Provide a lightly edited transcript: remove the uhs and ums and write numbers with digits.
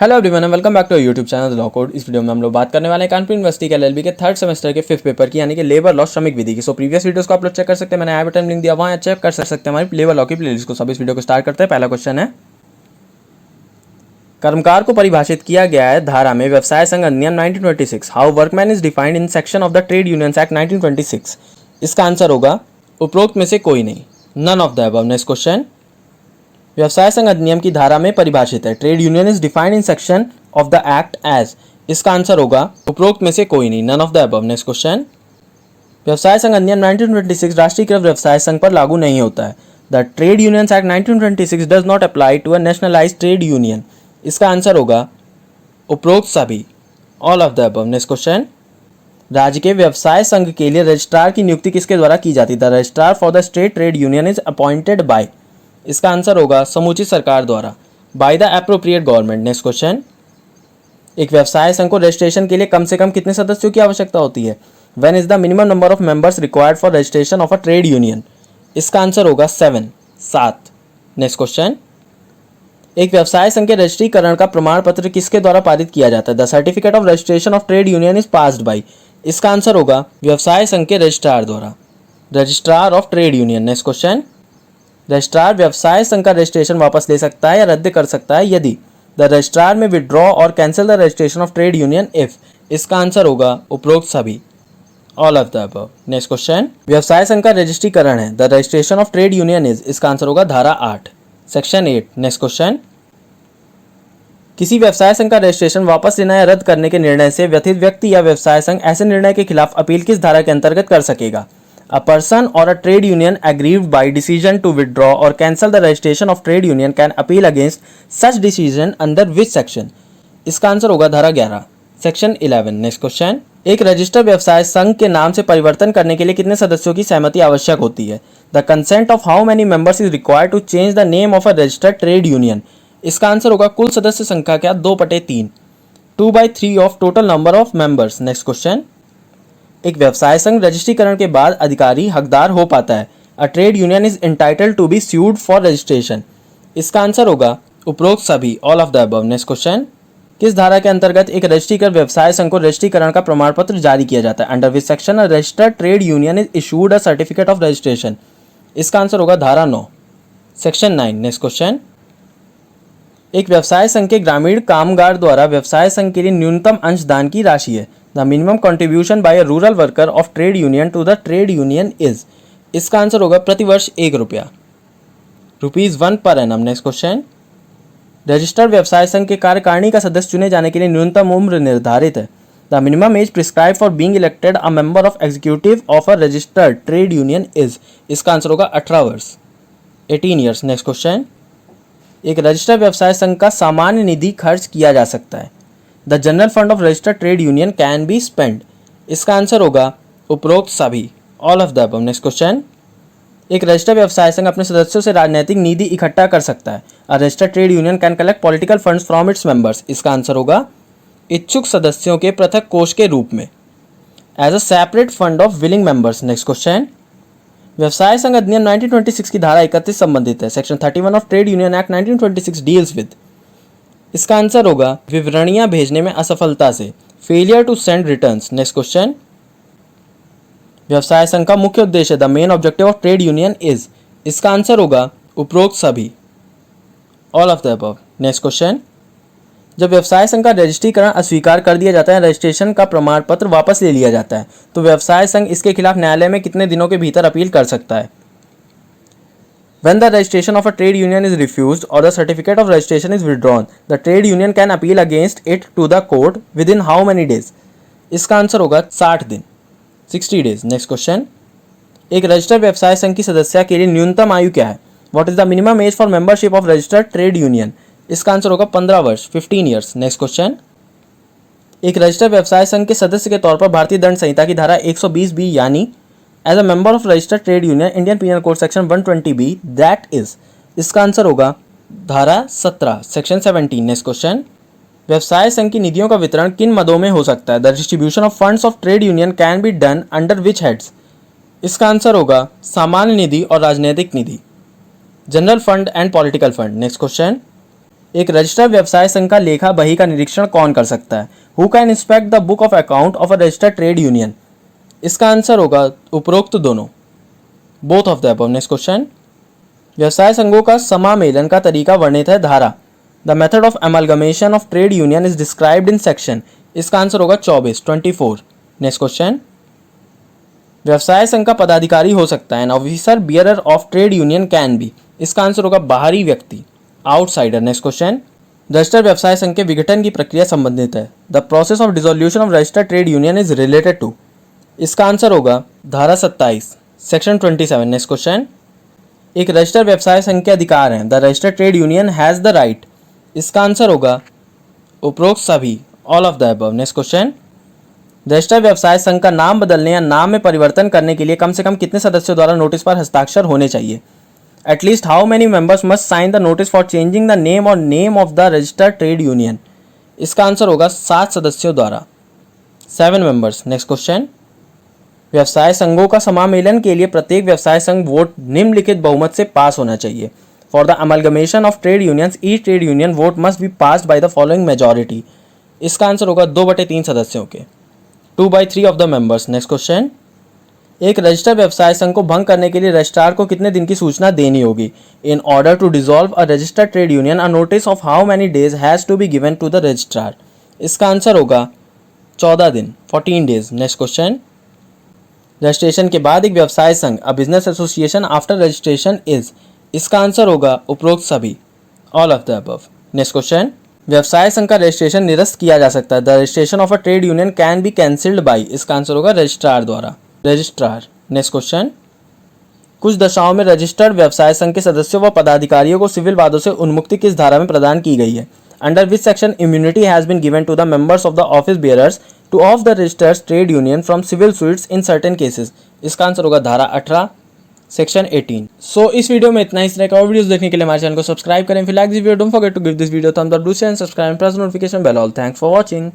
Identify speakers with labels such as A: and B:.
A: Hello everyone and welcome back to YouTube channel law code. इस वीडियो में हम लोग बात करने वाले हैं कानपुर यूनिवर्सिटी के एलएलबी के थर्ड सेमेस्टर के फिफ्थ पेपर की, यानी कि लेबर लॉ श्रमिक विधि की। सो प्रीवियस वीडियोस को आप लोग चेक कर सकते हैं, मैंने आई बटन लिंक दिया, वहाँ चेक कर सकते हैं हमारी लेबर लॉ की प्लेलिस्ट को। सब इस वीडियो को स्टार्ट करते हैं। पहला क्वेश्चन है, कर्मकार को परिभाषित किया गया है धारा में व्यवसाय संघ अधिनियम 1926। How workman is defined in section of the trade unions act 1926। इसका आंसर होगा उपरोक्त में से कोई नहीं, none of the above. Next question, व्यवसाय संघ अधिनियम की धारा में परिभाषित है trade union is defined in section of the act as. इसका आंसर होगा उपरोक्त में से कोई नहीं, none of the above. Next question, व्यवसाय संघ अधिनियम 1926 राष्ट्रीयकृत व्यवसाय संघ पर लागू नहीं होता है। The trade unions act 1926 does not apply to a nationalised trade union. इसका आंसर होगा उपरोक्त सभी, all of the above. Next question, राज्य के व्यवसाय संघ के लिए रजिस्ट्रार की नियुक्ति किसके द्वारा की जाती है? The registrar for the state trade union is appointed by. इसका आंसर होगा समुचित सरकार द्वारा, by the appropriate government. Next question, एक व्यवसाय संघ को रजिस्ट्रेशन के लिए कम से कम कितने सदस्यों की आवश्यकता होती है? When is the minimum number of members required for registration of a trade union? इसका आंसर होगा 7। नेक्स्ट क्वेश्चन, एक व्यवसाय संघ के रजिस्ट्रीकरण का प्रमाण पत्र किसके द्वारा पारित किया जाता है? The certificate of registration of trade union is passed by. इसका आंसर होगा व्यवसाय संघ के रजिस्ट्रार द्वारा, registrar of trade union. Next question, registrar व्यवसाय संघ का रजिस्ट्रेशन वापस ले सकता है या रद्द कर सकता है यदि द रजिस्ट्रार में विड्रॉ और cancel the registration of trade union if. इसका आंसर होगा उपरोक्त सभी, all of the above. Next question, व्यवसाय संघ का रजिस्ट्रीकरण है the registration of trade union is. इसका आंसर होगा धारा 8 सेक्शन 8। नेक्स्ट क्वेश्चन, किसी व्यवसाय संघ का रजिस्ट्रेशन वापस लेना या रद्द करने के निर्णय से व्यथित व्यक्ति या व्यवसाय संघ ऐसे निर्णय के खिलाफ अपील किस धारा के अंतर्गत कर सकेगा? A person or a trade union aggrieved by decision to withdraw or cancel the registration of trade union can appeal against such decision under which section? इसका आंसर होगा धारा 11 सेक्शन 11। नेक्स्ट क्वेश्चन, एक रजिस्टर्ड व्यवसाय संघ के नाम से परिवर्तन करने के लिए कितने सदस्यों की सहमति आवश्यक होती है? The consent of how many members is required to change the name of a registered trade union? इसका आंसर होगा कुल सदस्य संख्या क्या? 2/3, 2/3 of total number of members. Next question, एक व्यवसाय संघ रजिस्ट्रीकरण के बाद अधिकारी हकदार हो पाता है। A trade union is entitled to be sued for registration. इसका आंसर होगा उपरोक्त सभी, all of the above. Next question, किस धारा के अंतर्गत एक रजिस्ट्रीकृत व्यवसाय संघ को रजिस्ट्रीकरण का प्रमाण पत्र जारी किया जाता है? Under which section a registered trade union is issued a certificate of registration? इसका आंसर होगा धारा 9 सेक्शन 9। नेक्स्ट क्वेश्चन, एक व्यवसाय संघ के ग्रामीण कामगार द्वारा व्यवसाय संघ के लिए न्यूनतम अंशदान की राशि है। The minimum contribution by a rural worker of trade union to the trade union is. इसका आंसर होगा प्रतिवर्ष 1 रुपया, ₹1 per annum. Next question, registered व्यवसाय संघ के कार्यकारिणी का सदस्य चुने जाने के लिए न्यूनतम उम्र निर्धारित है। The minimum age prescribe for being elected a member of executive of a registered trade union is. इसका आंसर होगा 18 वर्ष, 18 ईयर्स। नेक्स्ट क्वेश्चन, एक रजिस्टर्ड व्यवसाय संघ का सामान्य निधि खर्च किया जा सकता है। The general fund of registered trade union can be spend. इसका आंसर होगा उपरोक्त सभी, all of the above. Next question, एक रजिस्टर्ड व्यवसाय संघ अपने सदस्यों से राजनीतिक निधि इकट्ठा कर सकता है। A registered trade union can collect political funds from its members. इसका आंसर होगा इच्छुक सदस्यों के पृथक कोष के रूप में, as a separate fund of willing members. Next question, व्यवसाय संघ अधिनियम 1926 की धारा 31 संबंधित है। Section 31 of trade union act 1926 deals with. इसका आंसर होगा विवरणियां भेजने में असफलता से, failure to send returns. Next question, व्यवसाय संघ का मुख्य उद्देश्य the main objective of trade union is. इसका आंसर होगा उपरोक्त सभी, all of the above. Next question, जब व्यवसाय संघ का रजिस्ट्रीकरण अस्वीकार कर दिया जाता है, रजिस्ट्रेशन का प्रमाण पत्र वापस ले लिया जाता है, तो व्यवसाय संघ इसके खिलाफ न्यायालय में कितने दिनों के भीतर अपील कर सकता है? When the registration of a trade union is refused or the certificate of registration is withdrawn, the trade union can appeal against it to the court within how many days? इसका answer होगा 60 दिन, 60 days। Next question, एक registered व्यवसाय संघ की सदस्यता के लिए न्यूनतम आयु क्या है? What is the minimum age for membership of registered trade union? इसका आंसर होगा 15 वर्ष, 15 ईयर्स। नेक्स्ट क्वेश्चन, एक रजिस्टर्ड व्यवसाय संघ के सदस्य के तौर पर भारतीय दंड संहिता की धारा 120B यानी as a member of registered trade union Indian penal code section 120B that is. इसका आंसर होगा धारा 17 सेक्शन 17। नेक्स्ट क्वेश्चन, व्यवसाय संघ की निधियों का वितरण किन मदों में हो सकता है? The distribution of funds of trade union can be done under which heads? इसका आंसर होगा सामान्य निधि और राजनीतिक निधि, general fund and political fund. Next question, एक रजिस्टर्ड व्यवसाय संघ का लेखा बही का निरीक्षण कौन कर सकता है? Who can inspect the book of account of a registered trade union? इसका आंसर होगा उपरोक्त दोनों, both of the above. Next question, व्यवसाय संघों का समामेलन का तरीका वर्णित है धारा। The method of amalgamation of trade union is described in section. इसका आंसर होगा 24। नेक्स्ट क्वेश्चन, व्यवसाय संघ का पदाधिकारी हो सकता है an officer bearer of trade union can B. इसका आंसर होगा बाहरी व्यक्ति, आउटसाइडर। नेक्स्ट क्वेश्चन, रजिस्टर्ड व्यवसाय संघ के विघटन की प्रक्रिया संबंधित है। The process of dissolution of registered trade union is related to. इसका आंसर होगा धारा 27 सेक्शन 27। नेक्स्ट क्वेश्चन, एक रजिस्टर्ड व्यवसाय संघ के अधिकार हैं। The registered trade union has the right. इसका आंसर होगा उपरोक्त सभी, all of the above. Next question, registered व्यवसाय संघ का नाम बदलने या नाम में परिवर्तन करने के लिए कम से कम कितने सदस्यों द्वारा नोटिस पर हस्ताक्षर होने चाहिए? At least how many members must sign the notice for changing the name और name of the registered trade union? इसका आंसर होगा 7 सदस्यों द्वारा, 7 मेंबर्स। नेक्स्ट क्वेश्चन, व्यवसाय संघों का समामेलन के लिए प्रत्येक व्यवसाय संघ वोट निम्नलिखित बहुमत से पास होना चाहिए। For the amalgamation of trade unions each trade union vote must be passed by the following majority. इसका आंसर होगा 2/3 सदस्यों के, 2/3 of the members. Next question, एक रजिस्टर्ड व्यवसाय संघ को भंग करने के लिए रजिस्ट्रार को कितने दिन की सूचना देनी होगी? In order to dissolve a registered trade union a notice of how many days has to be given to the registrar? इसका आंसर होगा 14 दिन, 14 डेज। नेक्स्ट क्वेश्चन, रजिस्ट्रेशन के बाद एक व्यवसाय संघ a business association after registration is. इसका answer होगा उपरोक्त सभी, all of the above. Next question, व्यवसाय संघ का रजिस्ट्रेशन निरस्त किया जा सकता है। The registration of a trade union can B cancelled by. इसका आंसर होगा रजिस्ट्रार द्वारा, रजिस्ट्रार। नेक्स्ट क्वेश्चन, कुछ दशाओं में रजिस्टर्ड व्यवसाय संघ के सदस्यों व पदाधिकारियों को सिविल वादों से उन्मुक्ति किस धारा में प्रदान की गई है? Under which section immunity has been given to the members of the office bearers to of the registered trade union from civil suits in certain cases? इसका आंसर होगा धारा 18 सेक्शन 18। सो इस वीडियो में इतना ही। इस तरह का और वीडियोस देखने के लिए हमारे चैनल को सब्सक्राइब करें। फिर like this video, don't forget to give this video thumbs up, do share and subscribe, press notification bell all. Thanks for watching.